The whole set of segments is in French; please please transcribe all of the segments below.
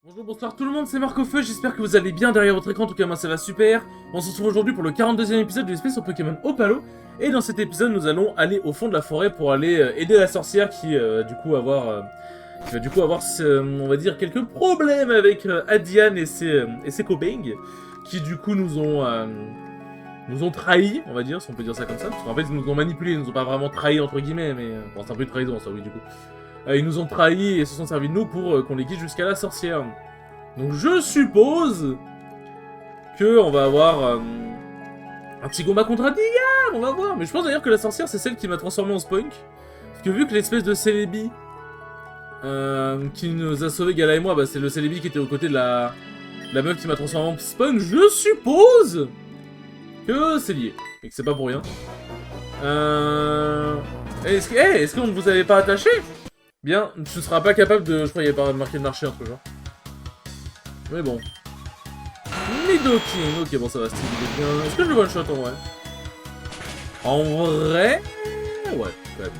Bonjour, bonsoir tout le monde, c'est Marc au Feu, j'espère que vous allez bien derrière votre écran, en tout cas moi ça va super. On se retrouve aujourd'hui pour le 42e épisode de l'espèce sur Pokémon Opalo. Et dans cet épisode nous allons aller au fond de la forêt pour aller aider la sorcière qui va du coup avoir, on va dire, quelques problèmes avec Adiane et ses copains. Qui du coup nous ont trahis, on va dire, si on peut dire ça comme ça. Parce qu'en fait ils nous ont manipulés, ils nous ont pas vraiment trahis entre guillemets, mais bon c'est un peu de trahison ça oui du coup. Ils nous ont trahis et se sont servis de nous pour qu'on les guide jusqu'à la sorcière. Donc je suppose que on va avoir un petit combat contre Adiane, on va voir. Mais je pense d'ailleurs que la sorcière c'est celle qui m'a transformé en Spunk. Parce que vu que l'espèce de Celebi qui nous a sauvé Gala et moi, bah, c'est le Celebi qui était aux côtés de la meuf qui m'a transformé en Spunk, je suppose que c'est lié. Et que c'est pas pour rien. Est-ce qu'on ne vous avait pas attaché? Bien, tu seras pas capable de... Je crois qu'il n'y avait pas marqué de marcher, un truc genre. Mais bon. Nidoking, ok bon ça va, style bien. Est-ce que je le one shot en vrai? En vrai... Ouais, quand même.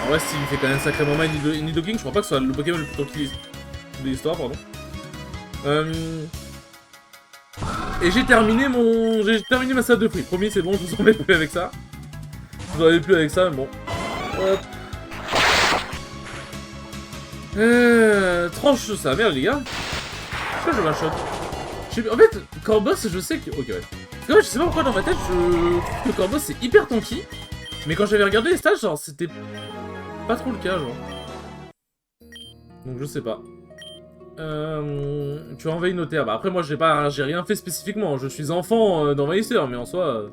En vrai, Steve fait quand même sacrément mal Nidoking, je crois pas que ce soit le Pokémon le plus tranquille de l'histoire, pardon. Et j'ai terminé ma salle de fruits. Promis, c'est bon, je vous en ai plus avec ça. Je vous en ai plus avec ça, mais bon. Hop. Tranche ça, merde les gars. Pourquoi je one-shot? En fait, Corboss, je sais que... Ok, ouais. Parce que ouais, je sais pas pourquoi dans ma tête, je trouve que Corboss c'est hyper tanky. Mais quand j'avais regardé les stages, genre, c'était pas trop le cas, genre. Donc je sais pas. Tu as envahi nos terres. Bah après, moi, j'ai rien fait spécifiquement. Je suis enfant d'envahisseur, mais en soi,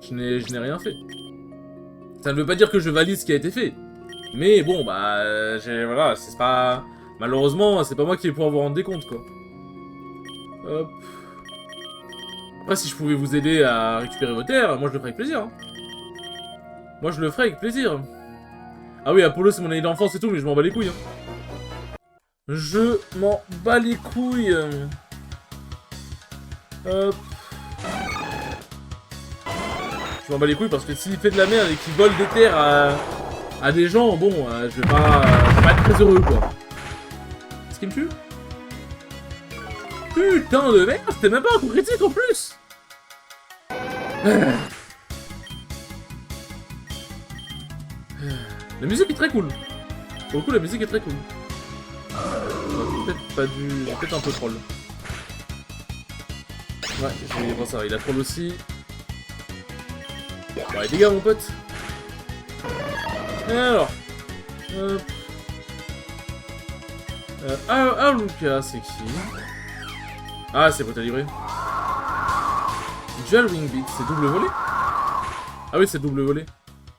je n'ai rien fait. Ça ne veut pas dire que je valide ce qui a été fait. Mais bon, bah, voilà, c'est pas... Malheureusement, c'est pas moi qui vais pouvoir vous rendre des comptes, quoi. Hop. Après, si je pouvais vous aider à récupérer vos terres, moi je le ferais avec plaisir. Hein. Moi je le ferais avec plaisir. Ah oui, Apollo c'est mon année d'enfance et tout, mais je m'en bats les couilles. Hein. Je m'en bats les couilles. Hop. Je m'en bats les couilles parce que s'il fait de la merde et qu'il vole des terres à des gens, bon, je vais pas être très heureux, quoi. Est-ce qu'il me tue? Putain de merde, c'était même pas un coup critique en plus. La musique est très cool. Pour le coup, la musique est très cool. Peut-être pas du... Peut-être un peu troll. Ouais, je vais ça, il a troll aussi. Bon, allez, dégâts, mon pote. Et alors Lucas, c'est qui? Ah, c'est Brutalibré. Dual Wing Beat, c'est double volé? Ah oui, c'est double volé.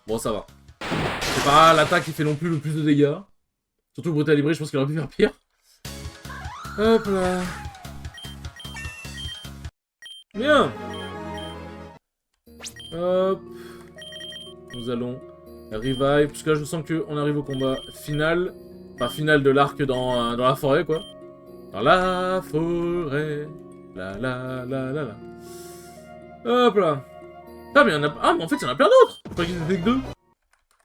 Bon, ça va. C'est pas l'attaque qui fait non plus le plus de dégâts. Surtout Brutalibré, je pense qu'il aurait pu faire pire. Hop là. Bien. Hop. Nous allons revive. Parce que là, je sens qu'on arrive au combat final. Enfin, final de l'arc dans la forêt, quoi. Dans la forêt. La. Hop là. Ah, mais mais en fait, il y en a plein d'autres. Je crois qu'il y en avait que deux.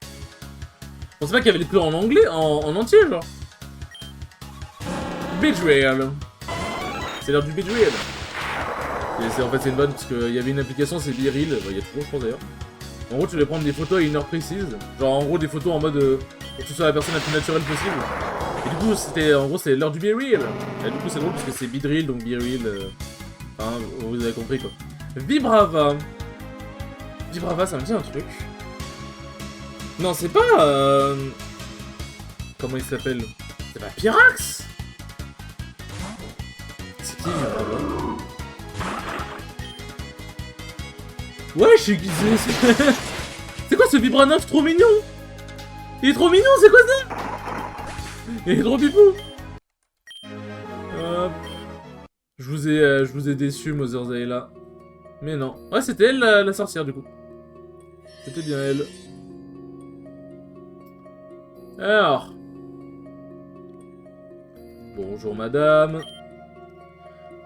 Je pensais pas qu'il y avait les plans en anglais, en entier, genre. Betrayal. C'est l'heure du Betrayal. En fait, c'est une bonne parce qu'il y avait une application, c'est Biril. Il y a toujours, je pense d'ailleurs. En gros, tu devais prendre des photos à une heure précise. Genre, en gros, des photos en mode pour que tu sois la personne la plus naturelle possible. Et du coup, en gros, c'est l'heure du Betrayal. Et du coup, c'est drôle parce que c'est Bidrill, donc Biril. Enfin, vous avez compris quoi. Vibrava. Vibrava, ça me dit un truc. Non, c'est pas... Comment il s'appelle? C'est pas Pyrax? C'est qui, Vibrava? Ouais, je sais qui c'est. C'est quoi ce Vibranov trop mignon? Il est trop mignon, c'est quoi ça? Il est trop pipou. Hop. Je vous ai déçu, Mother Zayla. Mais non. Ouais, c'était elle, la sorcière, du coup. C'était bien elle. Alors. Bonjour, madame.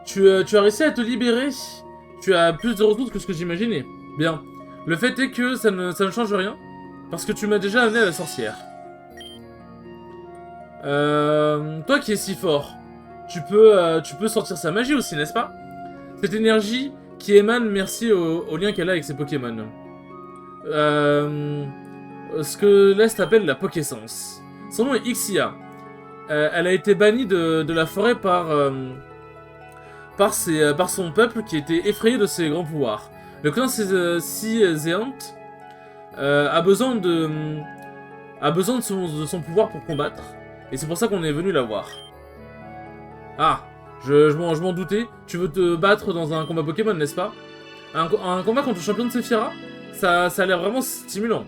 Tu as réussi à te libérer. Tu as plus de ressources que ce que j'imaginais. Bien. Le fait est que ça ne change rien. Parce que tu m'as déjà amené à la sorcière. Toi qui es si fort. tu peux sentir sa magie aussi, n'est-ce pas? Cette énergie qui émane merci au lien qu'elle a avec ses Pokémon. Ce que l'Est appelle la Pokéessence. Son nom est Ixia. Elle a été bannie de la forêt par son peuple qui était effrayé de ses grands pouvoirs. Le clan Zéant a besoin de son pouvoir pour combattre. Et c'est pour ça qu'on est venu la voir. Ah, je m'en doutais. Tu veux te battre dans un combat Pokémon, n'est-ce pas? Un combat contre le champion de Sephiara? Ça a l'air vraiment stimulant.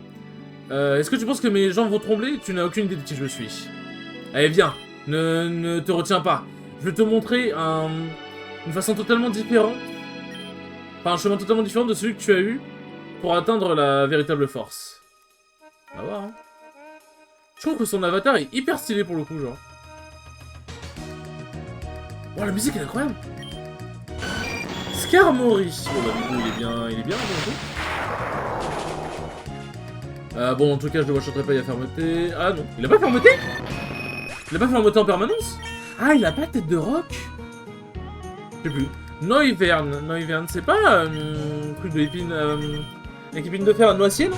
Est-ce que tu penses que mes jambes vont trembler? Tu n'as aucune idée de qui je suis. Allez, viens. Ne te retiens pas. Je vais te montrer une façon totalement différente. Enfin, un chemin totalement différent de celui que tu as eu pour atteindre la véritable force. On va voir, hein. Je trouve que son avatar est hyper stylé pour le coup, genre. Oh, la musique elle est incroyable. Skarmory. Oh bah du coup il est bien bon en tout cas je le vois pas, il a fermeté. Ah non, il a pas fermeté. Il a pas fermeté en permanence. Ah il a pas tête de roc. Je sais plus. Noivern, c'est pas un truc de l'épine. Avec épine de fer à noisier non?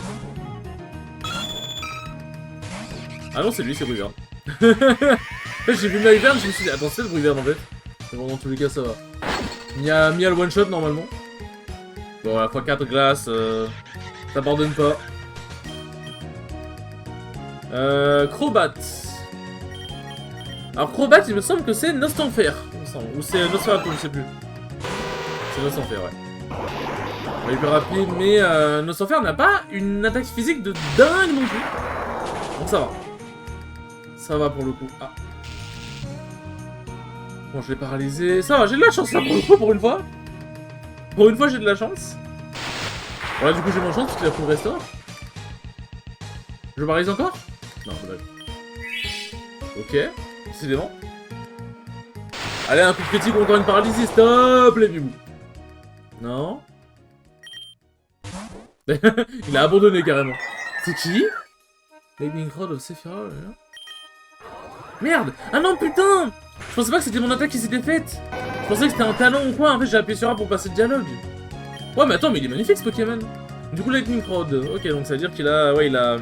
Ah non c'est lui, c'est Bruyvern. En fait j'ai vu Noivern, je me suis dit attends c'est le Bruyvern en fait. Mais bon dans tous les cas ça va. Il y a le one shot normalement. Bon la x4 glace, ça pardonne pas. Crobat. Alors Crobat il me semble que c'est Nostanfer, ou c'est Nosferatu, je sais plus. C'est Nostanfer ouais. Il est plus rapide mais Nostanfer n'a pas une attaque physique de dingue non plus. Donc ça va. Ça va pour le coup. Ah. Bon, je l'ai paralysé. Ça va, j'ai de la chance là pour le coup, pour une fois. Pour une fois, j'ai de la chance. Voilà, du coup, j'ai mon chance parce qu'il a full restore. Je paralyse encore? Non, c'est dommage. Ok, décidément. Allez, un coup critique ou encore une paralysie, stop les bibous. Non. Il a abandonné carrément. C'est qui? Lightning Rod of Sephiroth. Merde! Ah non, putain! Je pensais pas que c'était mon attaque qui s'était faite. Je pensais que c'était un talon ou quoi. En fait, j'ai appuyé sur A pour passer le dialogue. Ouais, mais attends, mais il est magnifique ce Pokémon. Du coup, Lightning Rod. Ok, donc ça veut dire qu'il a. Ouais, il a.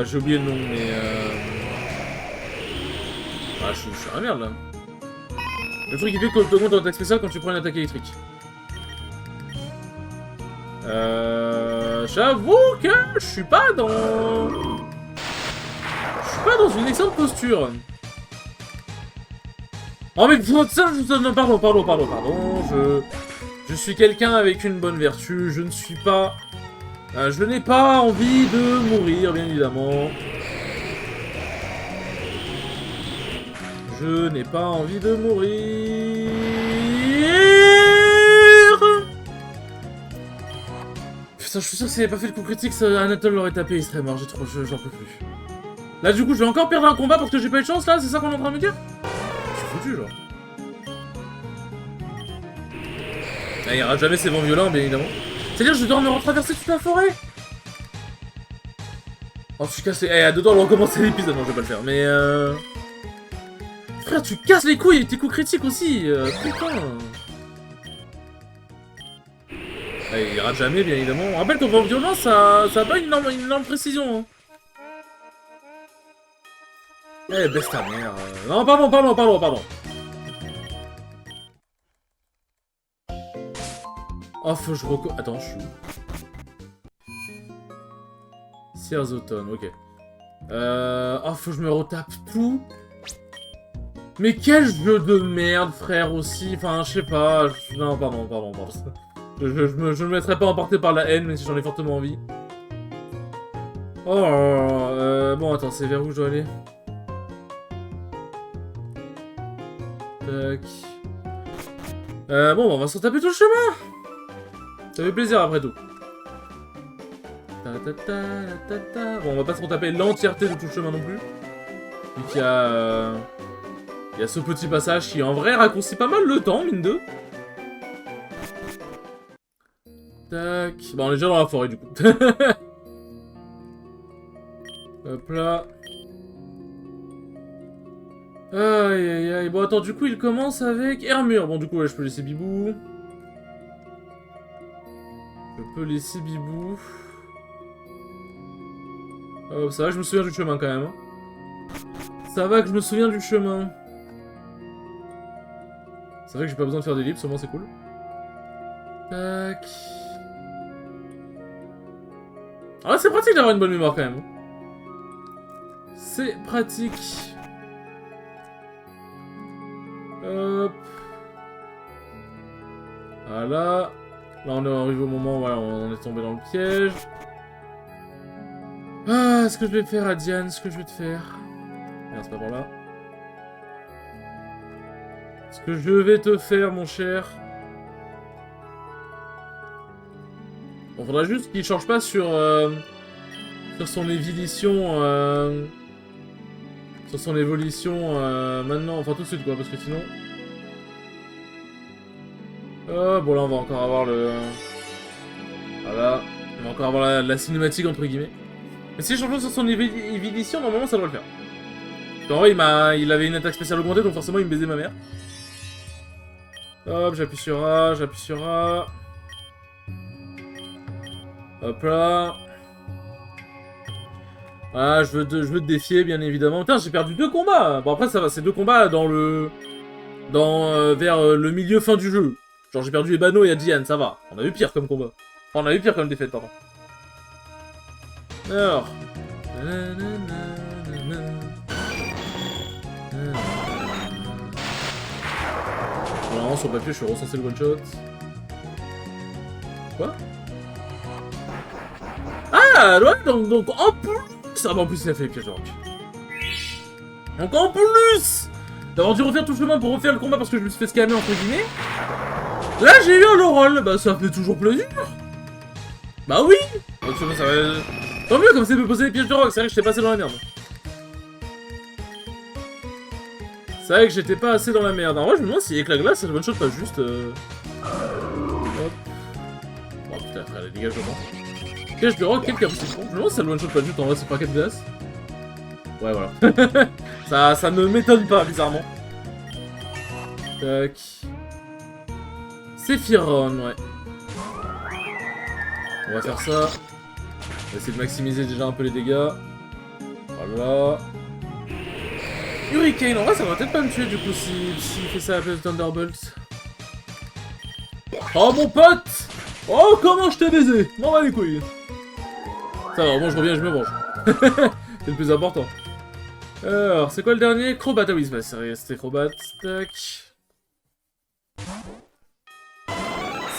J'ai oublié le nom, mais. Ah, je suis à la merde là. Le truc qui fait que tu augmentes ton attaque spéciale quand tu prends une attaque électrique. J'avoue que je suis pas dans. Je suis pas dans une excellente posture. Oh mais ça, non, pardon. Je suis quelqu'un avec une bonne vertu. Je ne suis pas. Je n'ai pas envie de mourir, bien évidemment. Je n'ai pas envie de mourir. Putain, je suis sûr que s'il n'avait pas fait le coup critique, Anatole l'aurait tapé, il serait mort. J'en peux plus. Là, du coup, je vais encore perdre un combat parce que j'ai pas eu de chance, là? C'est ça qu'on est en train de me dire? Je suis foutu, genre. Ah, il n'y aura jamais ces vents violents, bien évidemment. C'est-à-dire, je dois me retraverser toute la forêt. Oh, je suis cassé. Eh, à deux doigts de recommencer l'épisode. Non, je vais pas le faire, mais Frère, tu casses les couilles avec tes coups critiques aussi. Putain. Allez, il rate jamais, bien évidemment. On rappelle qu'au vent violent, ça a pas une énorme précision. Hein. Eh, baisse ta mère. Non, pardon. Oh, faut que je Attends, je suis où? Sierzotone, ok. Oh, faut que je me retape tout. Mais quel jeu de merde, frère, aussi. Enfin, je sais pas. Non, pardon. Je me mettrai pas emporté par la haine, même si j'en ai fortement envie. Oh, bon, attends, c'est vers où je dois aller? Tac. Bon, on va s'en taper tout le chemin. Ça fait plaisir après tout. Bon, on va pas se retaper l'entièreté de tout le chemin non plus. Vu qu'il y a... il y a ce petit passage qui en vrai raccourcit pas mal le temps, mine de. Tac. Bon, on est déjà dans la forêt du coup. Hop là. Aïe aïe aïe. Bon attends, du coup il commence avec Hermure. Bon du coup ouais, je peux laisser Bibou. Je peux laisser Bibou. Oh, ça va que je me souviens du chemin quand même. Ça va que je me souviens du chemin. C'est vrai que j'ai pas besoin de faire d'ellipse, au moins c'est cool. Tac. Ah c'est pratique d'avoir une bonne mémoire quand même. C'est pratique. Hop. Voilà. Là on est arrivé au moment où voilà, on est tombé dans le piège. Ah, ce que je vais faire à Diane, ce que je vais te faire. Merde, c'est pas par là. Ce que je vais te faire, mon cher. Bon, faudra juste qu'il change pas sur son évolution. Sur son évolution maintenant, enfin tout de suite quoi, parce que sinon. Oh, bon là on va encore avoir le. Voilà. On va encore avoir la cinématique entre guillemets. Mais si je change sur son évolution, normalement ça doit le faire. En vrai, il avait une attaque spéciale augmentée, donc forcément il me baisait ma mère. Hop, j'appuie sur A, j'appuie sur A. Hop là. Ah, je veux te défier, bien évidemment. Putain, j'ai perdu 2 combats. Bon, après, ça va, c'est 2 combats dans le... vers le milieu fin du jeu. Genre, j'ai perdu Ebano et Adjian, ça va. On a eu pire comme combat. Enfin, on a eu pire comme défaite, pardon. Alors... Voilà, sur le papier, je suis recensé le one-shot. Quoi? Ah, ouais, donc en plus... Ah, bah en plus, ça fait piège de rock. Donc en plus d'avoir dû refaire tout le chemin pour refaire le combat parce que je me suis fait scammer, entre guillemets, là, j'ai eu un low roll. Bah, ça fait toujours plaisir. Bah oui. Donc, ça va... Tant mieux, comme ça, me poser les pièges de rock. C'est vrai que j'étais passé dans la merde. C'est vrai que j'étais pas assez dans la merde. En vrai, je me demande si avec la glace, ça one shot pas juste... Hop. Oh putain, frère, les dégagements. Piège de rock, quel capacité. Je me demande si ça le one shot pas juste en vrai, c'est pas 4 glaces. Ouais, voilà. ça ne m'étonne pas, bizarrement. Tac. Sephiron, ouais. On va faire ça. On va essayer de maximiser déjà un peu les dégâts. Voilà. Hurricane, en vrai ça va peut-être pas me tuer du coup s'il fait ça à la place de Thunderbolt. Oh mon pote! Oh comment je t'ai baisé! M'en va les couilles! Ça va, au moins je reviens et je me venge. C'est le plus important. Alors, c'est quoi le dernier? Crobat, ah oui, c'était Crobat. Tac.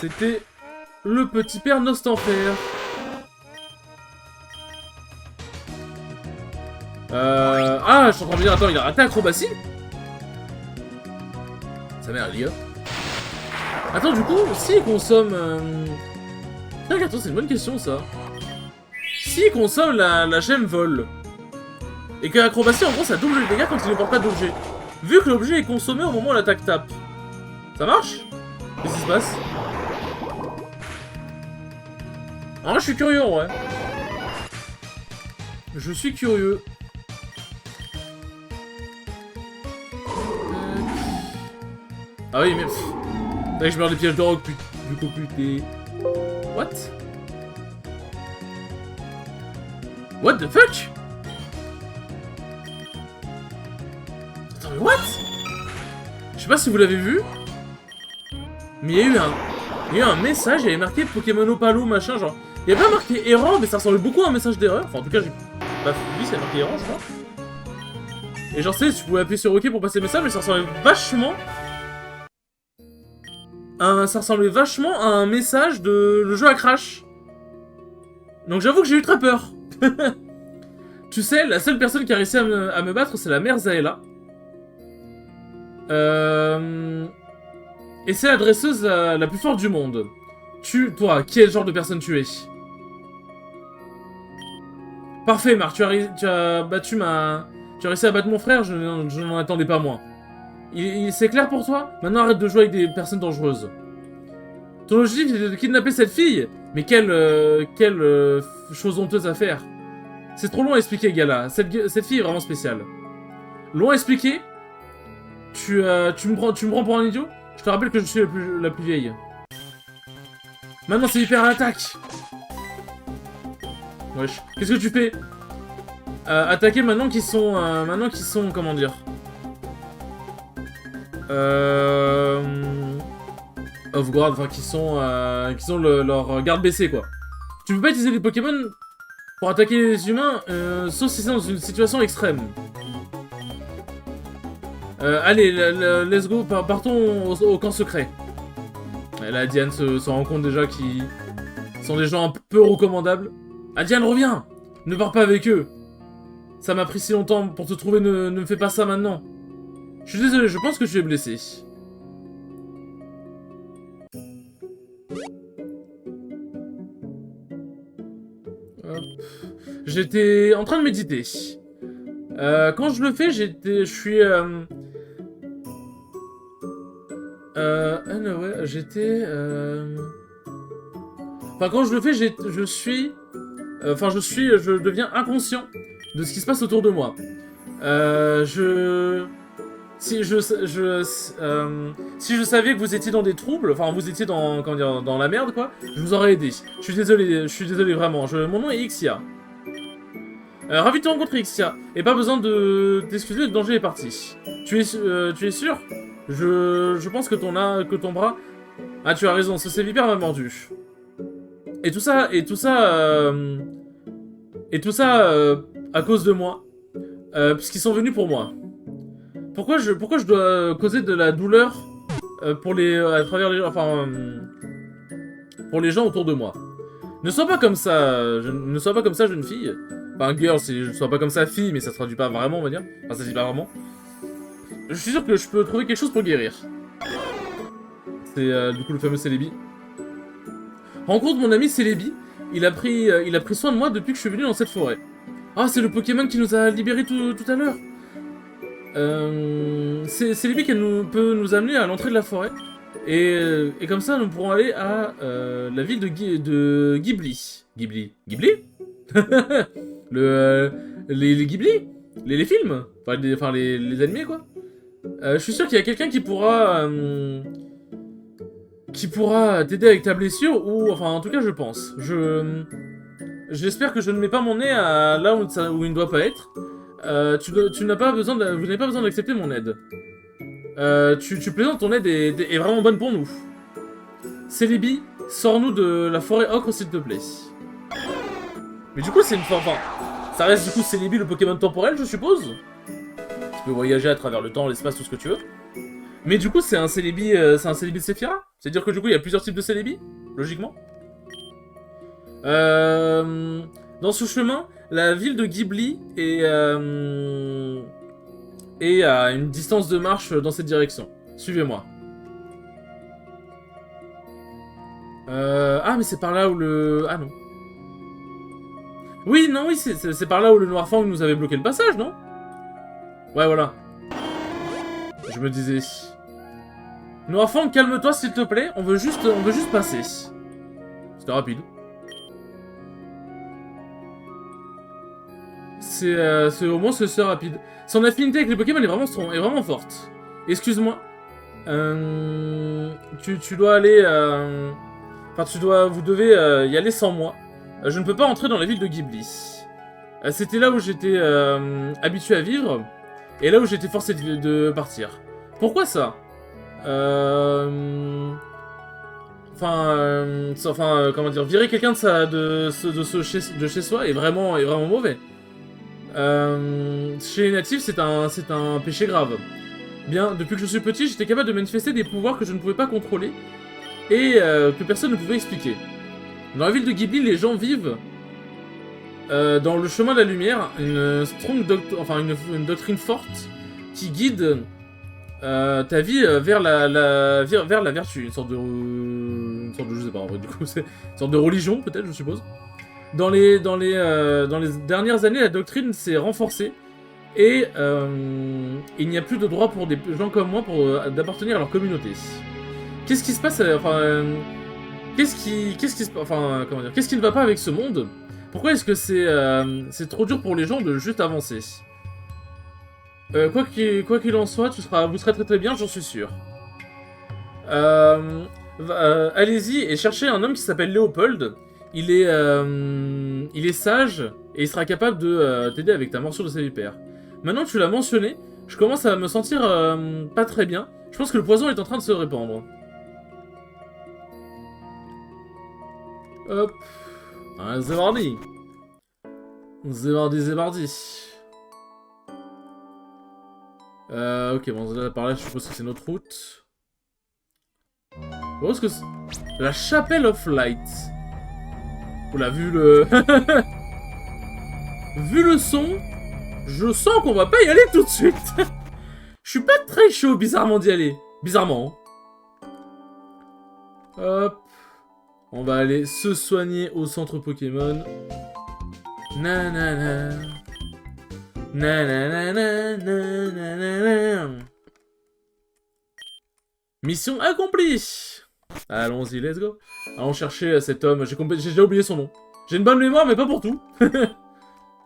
C'était le petit père Nostanfer. Ah, je suis en train de me dire, attends, il a raté acrobatie? Sa mère, elle y a. Attends, du coup, s'il consomme... Attends, c'est une bonne question, ça. S'il consomme la gemme vol, et que l'acrobatie, en gros, ça double les dégâts quand il ne porte pas d'objet. Vu que l'objet est consommé au moment où l'attaque tape. Ça marche? Qu'est-ce qui se passe? Ah, je suis curieux, ouais. Je suis curieux. Ah oui, mais... C'est vrai que je meurs des pièges de rock, du coup, putain. What? What the fuck? Attends, mais what? Je sais pas si vous l'avez vu, mais il y a eu un message, il y avait marqué Pokémon Opalo, machin, genre... Il y avait pas marqué erreur, mais ça ressemblait beaucoup à un message d'erreur. Enfin, en tout cas, j'ai pas vu, ça a marqué erreur, je crois. Et genre, tu sais, tu pouvais appuyer sur OK pour passer le message, mais ça ressemblait vachement... Ça ressemblait vachement à un message de le jeu à crash. Donc j'avoue que j'ai eu très peur. Tu sais, la seule personne qui a réussi à me battre, c'est la mère Zaela. Et c'est la dresseuse la plus forte du monde. Toi, quel genre de personne tu es? Parfait, Marc, tu as battu ma... Tu as réussi à battre mon frère, je n'en attendais pas moins. C'est clair pour toi? Maintenant arrête de jouer avec des personnes dangereuses. Ton objectif est de kidnapper cette fille? Mais quelle chose honteuse à faire. C'est trop long à expliquer, Gala. Cette fille est vraiment spéciale. Long à expliquer? Tu me prends pour un idiot? Je te rappelle que je suis la plus vieille. Maintenant, c'est hyper à l'attaque. Wesh. Qu'est-ce que tu fais? Attaquer maintenant qu'ils sont... comment dire? Off-guard, enfin, qui sont leur garde baissée, quoi. Tu peux pas utiliser les Pokémon pour attaquer les humains, sauf si c'est dans une situation extrême. Allez, let's go, partons au camp secret. Et là, Diane se rend compte déjà qu'ils sont des gens un peu recommandables. Ah, Diane, reviens! Ne pars pas avec eux! Ça m'a pris si longtemps pour te trouver, ne me fais pas ça maintenant. Je suis désolé, je pense que tu es blessé. J'étais en train de méditer. Quand je le fais, je suis... ouais, j'étais... Enfin, quand je le fais, je deviens inconscient de ce qui se passe autour de moi. Si je savais que vous étiez dans des troubles, enfin vous étiez dans, comment dire, dans la merde quoi, je vous aurais aidé. Je suis désolé vraiment. Mon nom est Ixia. Ravi de te rencontrer Ixia. Et pas besoin de t'excuser, le danger est parti. Tu es sûr? Je pense que ton bras... Ah tu as raison, ce sévipère m'a mordu. Et tout ça à cause de moi. Puisqu'ils sont venus pour moi. Pourquoi je dois causer de la douleur pour à travers les gens, enfin, pour les gens autour de moi? Ne sois pas comme ça, ne sois pas comme ça, jeune fille. Enfin, girl, ne sois pas comme ça, fille, mais ça se traduit pas vraiment, on va dire. Enfin, ça se dit pas vraiment. Je suis sûr que je peux trouver quelque chose pour guérir. C'est du coup le fameux Celebi. Rencontre mon ami Celebi. Il a pris soin de moi depuis que je suis venu dans cette forêt. Ah, c'est le Pokémon qui nous a libérés tout à l'heure. C'est lui qui peut nous amener à l'entrée de la forêt. Et comme ça, nous pourrons aller à la ville de Ghibli. Ghibli les Ghibli les films. Enfin, les animés, quoi. Je suis sûr qu'il y a quelqu'un qui pourra t'aider avec ta blessure, ou... Enfin, en tout cas, je pense. J'espère que je ne mets pas mon nez là où il ne doit pas être. Vous n'avez pas besoin d'accepter mon aide. Tu plaisantes, ton aide est vraiment bonne pour nous. Celebi, sors-nous de la forêt ocre, s'il te plaît. Mais du coup, c'est une forme... Enfin, ça reste du coup Celebi, le Pokémon temporel, je suppose. Tu peux voyager à travers le temps, l'espace, tout ce que tu veux. Mais du coup, c'est un Celebi de Sephiroth. C'est-à-dire que du coup, il y a plusieurs types de Celebi, logiquement. Dans ce chemin, la ville de Ghibli est à une distance de marche dans cette direction. Suivez-moi. Ah, mais c'est par là où le... Ah non. Oui, non, oui, c'est par là où le Noirfang nous avait bloqué le passage, non? Ouais, voilà. Je me disais... Noirfang, calme-toi, s'il te plaît. On veut juste passer. C'était rapide. Au moins c'est rapide. Son affinité avec les Pokémon est vraiment forte. Excuse-moi. Tu dois aller... Enfin, vous devez y aller sans moi. Je ne peux pas entrer dans la ville de Ghibli. C'était là où j'étais habitué à vivre, et là où j'étais forcé de partir. Pourquoi ça? Comment dire, virer quelqu'un de chez soi est vraiment mauvais. Chez les natifs, c'est un péché grave. Bien, depuis que je suis petit, j'étais capable de manifester des pouvoirs que je ne pouvais pas contrôler et que personne ne pouvait expliquer. Dans la ville de Ghibli, les gens vivent dans le chemin de la lumière, une doctrine forte qui guide ta vie vers la vertu, une sorte de je sais pas en vrai, du coup c'est une sorte de religion peut-être, je suppose. Dans les dernières années, la doctrine s'est renforcée et il n'y a plus de droit pour des gens comme moi d'appartenir à leur communauté. Qu'est-ce qui se passe qu'est-ce qui ne va pas avec ce monde? Pourquoi est-ce que c'est trop dur pour les gens de juste avancer? Quoi qu'il en soit, vous serez très très bien, j'en suis sûr. Allez-y et cherchez un homme qui s'appelle Léopold. Il est sage et il sera capable de t'aider avec ta morsure de sévipère. Maintenant que tu l'as mentionné, je commence à me sentir pas très bien. Je pense que le poison est en train de se répandre. Hop. Ah, c'est mardi. C'est mardi. Ok, bon, là, par là, je suppose que c'est notre route. Où est-ce que c'est? La Chapelle of Light. Oula, vu le... vu le son, je sens qu'on va pas y aller tout de suite. Je suis pas très chaud, bizarrement, d'y aller. Bizarrement. Hop. On va aller se soigner au centre Pokémon. Nanana. Nanana. Mission accomplie. Allons-y, let's go. Allons chercher cet homme. J'ai déjà oublié son nom. J'ai une bonne mémoire, mais pas pour tout.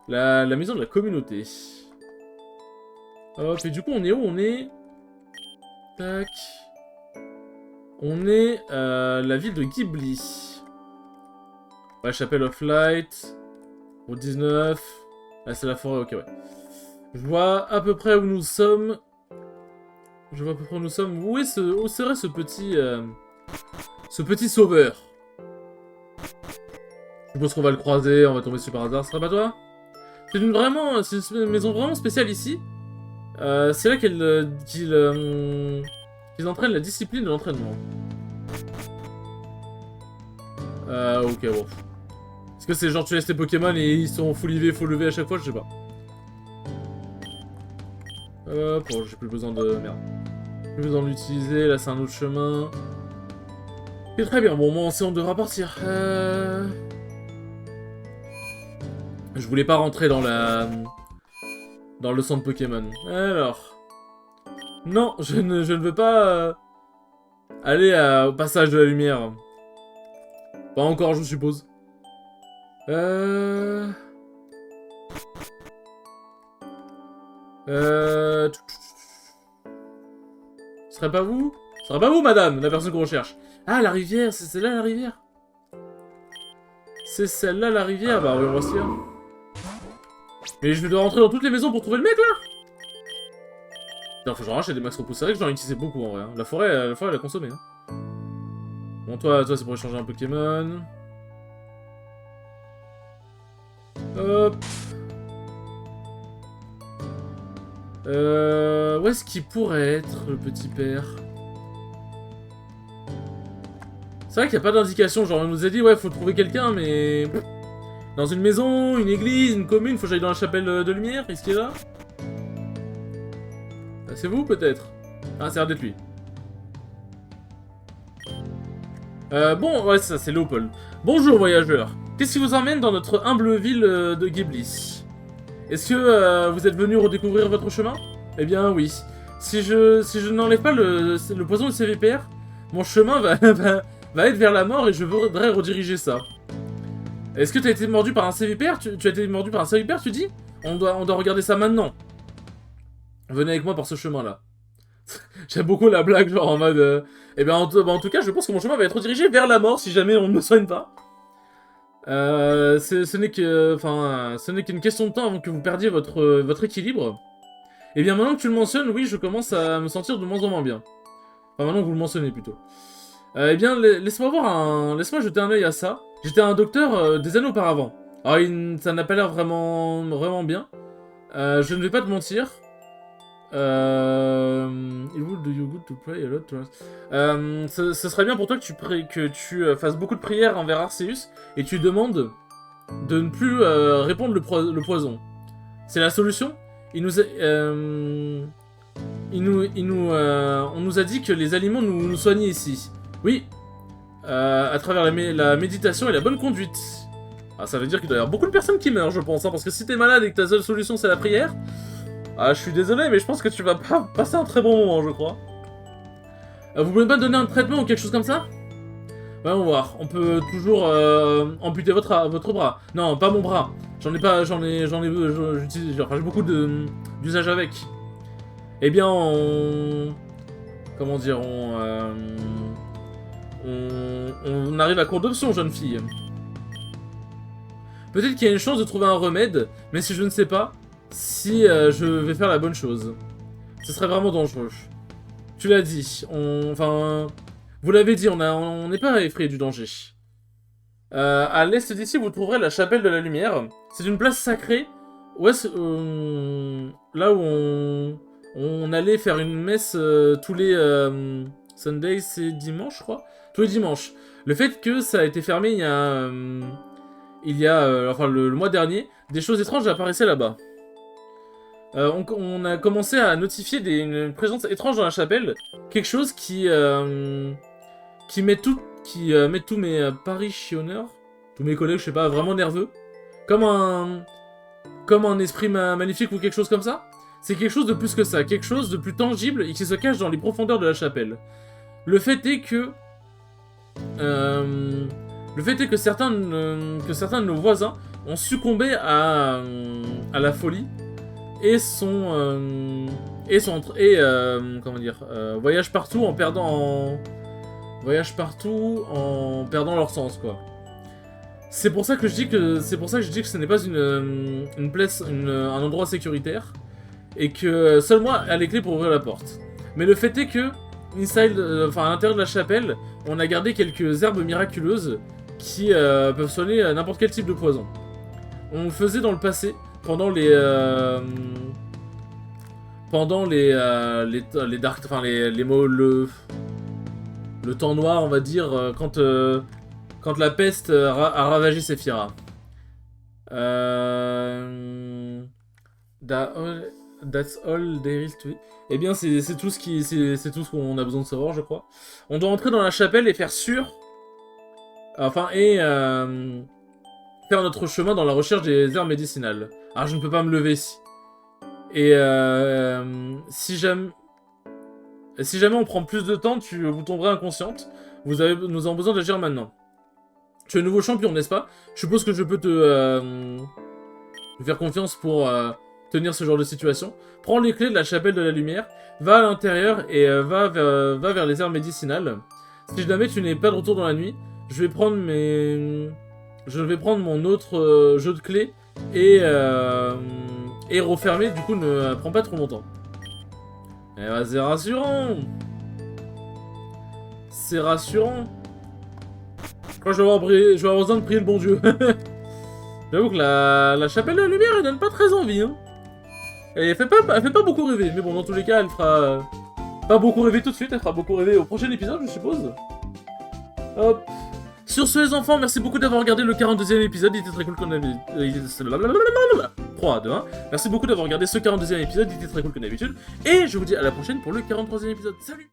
la maison de la communauté. Hop, et du coup, on est où? On est... Tac. On est la ville de Ghibli. Ouais, Chapelle of Light. Route 19. Ah, c'est la forêt, ok, ouais. Je vois à peu près où nous sommes. Où serait ce petit sauveur? Je suppose qu'on va le croiser, on va tomber dessus par hasard. Ce sera pas toi? C'est une maison vraiment spéciale ici. C'est là qu'ils entraînent la discipline de l'entraînement. Ok, bon. Est-ce que c'est genre tu laisses tes Pokémon et ils sont full IV, full levé à chaque fois? Je sais pas. Hop, oh, j'ai plus besoin de... Merde. Plus besoin de l'utiliser, là c'est un autre chemin. Et très bien, bon, moi on devra partir. Je voulais pas rentrer dans le centre Pokémon. Alors... Non, je ne veux pas aller au passage de la lumière. Pas encore, je suppose. Ce serait pas vous? Ce serait pas vous, madame, la personne qu'on recherche? Ah, la rivière, c'est celle-là, la rivière? C'est celle-là, la rivière? Bah oui, on va se faire. Mais je dois rentrer dans toutes les maisons pour trouver le mec, là? Putain, faut que j'en rachète des max repousse. C'est vrai que j'en ai utilisé beaucoup, en vrai. Hein. La forêt, elle a consommé. Hein. Bon, toi, c'est pour échanger un Pokémon. Hop. Où est-ce qu'il pourrait être, le petit père? C'est vrai qu'il n'y a pas d'indication, genre on nous a dit ouais faut trouver quelqu'un mais... Dans une maison, une église, une commune, faut que j'aille dans la chapelle de lumière, est-ce qu'il est là? C'est vous peut-être? Ah c'est l'air d'être lui. Bon, ouais c'est ça, c'est Léopold. Bonjour voyageurs, qu'est-ce qui vous emmène dans notre humble ville de Ghibli? Est-ce que vous êtes venu redécouvrir votre chemin? Eh bien oui. Si je n'enlève pas le poison de CVPR, mon chemin va être vers la mort et je voudrais rediriger ça. Est-ce que tu as été mordu par un CVPR? Tu as été mordu par un CVPR, tu dis? On doit regarder ça maintenant. Venez avec moi par ce chemin-là. J'aime beaucoup la blague, genre en mode... Eh bien, en tout cas, je pense que mon chemin va être redirigé vers la mort si jamais on ne me soigne pas. Ce n'est qu'une question de temps avant que vous perdiez votre équilibre. Et bien maintenant que tu le mentionnes, oui, je commence à me sentir de moins en moins bien. Enfin, maintenant que vous le mentionnez plutôt. Eh bien, laisse-moi jeter un œil à ça. J'étais un docteur des années auparavant. Alors, ça n'a pas l'air vraiment bien. Je ne vais pas te mentir. It would do you good to pray a lot to us. Ce serait bien pour toi que tu fasses beaucoup de prières envers Arceus et tu demandes de ne plus répandre le poison. C'est la solution. On nous a dit que les aliments nous soignaient ici. Oui, à travers la méditation et la bonne conduite. Ah, ça veut dire qu'il doit y avoir beaucoup de personnes qui meurent, je pense, hein, parce que si t'es malade et que ta seule solution c'est la prière, ah, je suis désolé, mais je pense que tu vas pas passer un très bon moment, je crois. Vous pouvez pas me donner un traitement ou quelque chose comme ça? Ouais, on va voir. On peut toujours amputer votre bras. Non, pas mon bras. J'ai beaucoup d'usage avec. eh bien comment dire, on arrive à court d'options, jeune fille. Peut-être qu'il y a une chance de trouver un remède, mais si je ne sais pas si je vais faire la bonne chose. Ce serait vraiment dangereux. Tu l'as dit, vous l'avez dit, on n'est pas effrayé du danger. À l'est d'ici, vous trouverez la chapelle de la lumière. C'est une place sacrée. Là où on allait faire une messe tous les Sundays, c'est dimanche, je crois. Tous les dimanches. Le fait que ça a été fermé il y a enfin le mois dernier, des choses étranges apparaissaient là-bas. On a commencé à notifier une présence étrange dans la chapelle, quelque chose qui met tous mes parishioners, tous mes collègues, je sais pas, vraiment nerveux, comme un esprit maléfique ou quelque chose comme ça. C'est quelque chose de plus que ça, quelque chose de plus tangible et qui se cache dans les profondeurs de la chapelle. Le fait est que certains de nos voisins ont succombé à la folie et voyagent partout en perdant leur sens, quoi. C'est pour ça que je dis que ce n'est pas un endroit sécuritaire et que seul moi a les clés pour ouvrir la porte. Mais le fait est que à l'intérieur de la chapelle, on a gardé quelques herbes miraculeuses qui peuvent soigner n'importe quel type de poison. On le faisait dans le passé, pendant les dark, enfin le temps noir, on va dire, quand la peste a ravagé Sephira. That's all there is to it. Eh bien, c'est tout ce qu'on a besoin de savoir, je crois. On doit entrer dans la chapelle et faire faire notre chemin dans la recherche des herbes médicinales. Alors, je ne peux pas me lever ici. Et si jamais on prend plus de temps, vous tomberez inconsciente. Nous avons besoin d'agir maintenant. Tu es nouveau champion, n'est-ce pas? Je suppose que je peux te faire confiance pour tenir ce genre de situation. Prends les clés de la chapelle de la lumière, va à l'intérieur et va vers les herbes médicinales. Si jamais tu n'es pas de retour dans la nuit, je vais prendre mon autre jeu de clés et refermer, du coup ne prend pas trop longtemps. Eh ben, c'est rassurant. C'est rassurant. Quand je vais avoir besoin de prier le bon Dieu. J'avoue que la chapelle de la lumière, elle donne pas très envie, hein. Elle fait pas beaucoup rêver, mais bon, dans tous les cas, elle fera pas beaucoup rêver tout de suite, elle fera beaucoup rêver au prochain épisode, je suppose. Hop. Sur ce, les enfants, merci beaucoup d'avoir regardé le 42e épisode, il était très cool qu'on avait... 3, 2, 1. Merci beaucoup d'avoir regardé ce 42e épisode, il était très cool comme d'habitude. Et je vous dis à la prochaine pour le 43e épisode. Salut!